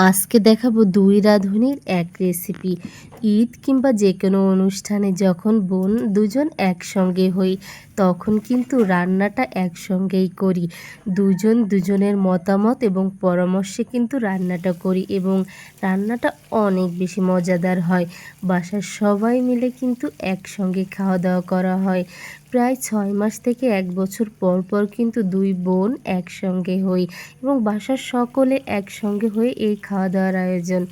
আজকে দেখাবো দুই রাঁধুনির এক রেসিপি। ঈদ কিংবা যে কোনো অনুষ্ঠানে যখন বোন দুজন একসঙ্গে হই তখন কিন্তু রান্নাটা একসঙ্গেই করি। দুজন দুজনের মতামত এবং পরামর্শে কিন্তু রান্নাটা করি এবং রান্নাটা অনেক বেশি মজাদার হয়। বাসার সবাই মিলে কিন্তু একসঙ্গে খাওয়া দাওয়া করা হয়। প্রায় ৬ মাস থেকে ১ বছর পর পর কিন্তু দুই বোন একসঙ্গে হই এবং বাসার সকলে একসঙ্গে হয়ে এই খাওয়া দাওয়ার আয়োজন।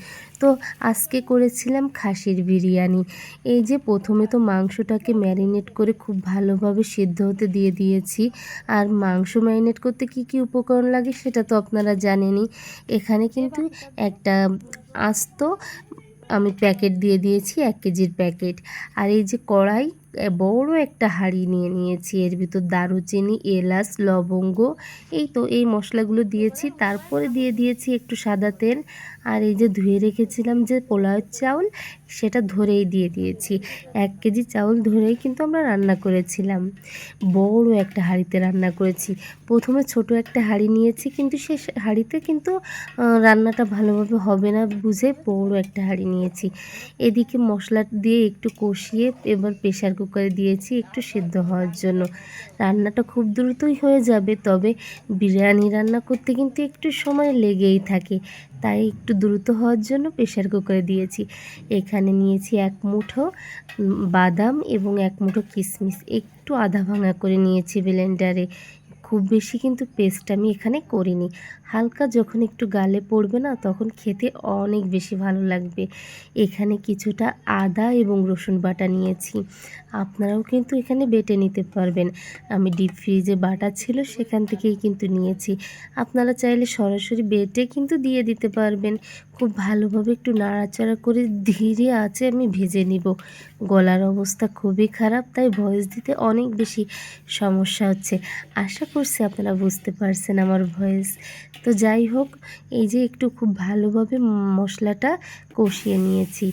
তো আজকে করেছিলাম খাসির বিরিয়ানি। এই যে প্রথমে তো মাংসটাকে ম্যারিনেট করে খুব ভালোভাবে সিদ্ধ হতে দিয়ে দিয়েছি। আর মাংস ম্যারিনেট করতে কি কি উপকরণ লাগে সেটা তো আপনারা জানেনই। এখানে কিন্তু একটা আস্ত আমি প্যাকেট দিয়ে দিয়েছি ১ কেজির প্যাকেট। আর এই যে কড়াই বড় একটা হাঁড়ি নিয়ে নিয়েছি। এর ভিতর দারুচিনি, এলাচ, লবঙ্গ এই মশলাগুলো দিয়েছি। তারপরে দিয়ে দিয়েছি একটু সাদা তেল। আর এই যে ধুয়ে রেখেছিলাম যে পোলাওয়ের চাউল সেটা ধরেই দিয়ে দিয়েছি। ১ কেজি চাউল ধরেই কিন্তু আমরা রান্না করেছিলাম। বড় একটা হাঁড়িতে রান্না করেছি। প্রথমে ছোট একটা হাঁড়ি নিয়েছি কিন্তু সে হাঁড়িতে কিন্তু রান্নাটা ভালোভাবে হবে না বুঝে বড় একটা হাঁড়ি নিয়েছি। এদিকে মশলা দিয়ে একটু কষিয়ে এবার প্রেসার কুকারে দিয়েছি একটু সিদ্ধ হওয়ার জন্য। রান্নাটা খুব দ্রুতই হয়ে যাবে, তবে বিরিয়ানি রান্না করতে কিন্তু একটু সময় লেগেই থাকে, তাই একটু দ্রুত হওয়ার জন্য প্রেসার কুকারে দিয়েছি। এখানে নিয়েছি ১ মুঠো বাদাম এবং ১ মুঠো কিশমিশ একটু আধা ভাঙা করে নিয়েছি ব্লেন্ডারে। খুব বেশি কিন্তু পেস্ট আমি এখানে করিনি। হালকা যখন একটু গালে পড়বে না তখন খেতে অনেক বেশি ভালো লাগবে। এখানে কিছুটা আদা এবং রসুন বাটা নিয়েছি। আপনারাও কিন্তু এখানে বেটে নিতে পারবেন। আমি ডিপ ফ্রিজে বাটা ছিল সেখান থেকেই কিন্তু নিয়েছি। আপনারা চাইলে সরাসরি বেটে কিন্তু দিয়ে দিতে পারবেন। খুব ভালোভাবে একটু নাড়াচাড়া করে ধীরে আঁচে আমি ভেজে নিব। গলার অবস্থা খুবই খারাপ, তাই ভয়েস দিতে অনেক বেশি সমস্যা হচ্ছে। আশা করছি আপনারা বুঝতে পারছেন আমার ভয়েস। তো যাই হোক, এই যে একটু খুব ভালোভাবে মশলাটা কষিয়ে নিয়েছি।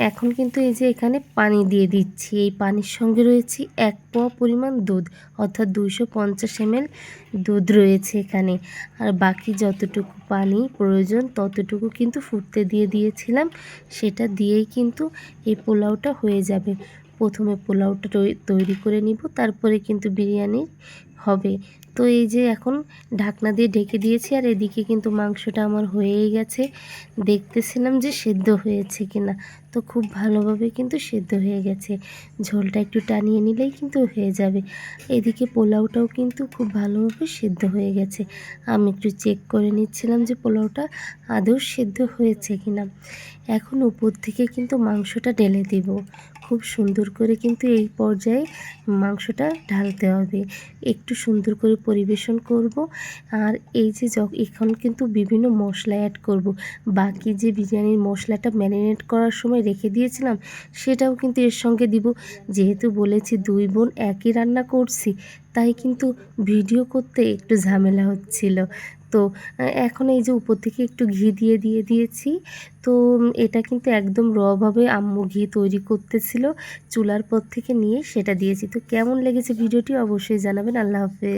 এখন কিন্তু এই যে এখানে পানি দিয়ে দিচ্ছি। এই পানির সঙ্গে রয়েছে ১ পোয়া পরিমাণ দুধ, অর্থাৎ ২৫০ ml দুধ রয়েছে এখানে। আর বাকি যতটুকু পানি প্রয়োজন ততটুকু কিন্তু ফুটতে দিয়ে দিয়েছিলাম। সেটা দিয়েই কিন্তু এই পোলাওটা হয়ে যাবে। প্রথমে পোলাওটা তৈরি করে নিব, তারপরে কিন্তু বিরিয়ানি হবে। তো এই যে এখন ঢাকনা দিয়ে ঢেকে দিয়েছি আর এদিকে কিন্তু মাংসটা আমার হয়েই গেছে। দেখতেছিলাম যে সেদ্ধ হয়েছে কিনা। তো খুব ভালোভাবে কিন্তু সেদ্ধ হয়ে গেছে। ঝোলটা একটু টানিয়ে নিলেই কিন্তু হয়ে যাবে। এদিকে পোলাওটাও কিন্তু খুব ভালোভাবে সেদ্ধ হয়ে গেছে। আমি একটু চেক করে নিচ্ছিলাম যে পোলাওটা আদৌ সেদ্ধ হয়েছে কিনা। এখন উপর থেকে কিন্তু মাংসটা ঢেলে দিব। খুব সুন্দর করে কিন্তু এই পর্যায়ে মাংসটা ঢালতে হবে। একটু সুন্দর করে পরিবেশন করব। আর এই যে এখন কিন্তু বিভিন্ন মশলা অ্যাড করব। বাকি যে বিরিয়ানির মশলাটা ম্যারিনেট করার সময় রেখে দিয়েছিলাম সেটাও কিন্তু এর সঙ্গে দিব। যেহেতু বলেছি দুই বোন একই রান্না করছি, তাই কিন্তু ভিডিও করতে একটু ঝামেলা হচ্ছিল। তো এখন এই যে উপর থেকে একটু ঘি দিয়ে দিয়েছি। তো এটা কিন্তু একদম ভাবে আম্মু ঘি তৈরি করতেছিল, চুলার পর থেকে নিয়ে সেটা দিয়েছি। তো কেমন লেগেছে ভিডিওটি অবশ্যই জানাবেন। আল্লাহ হাফেজ।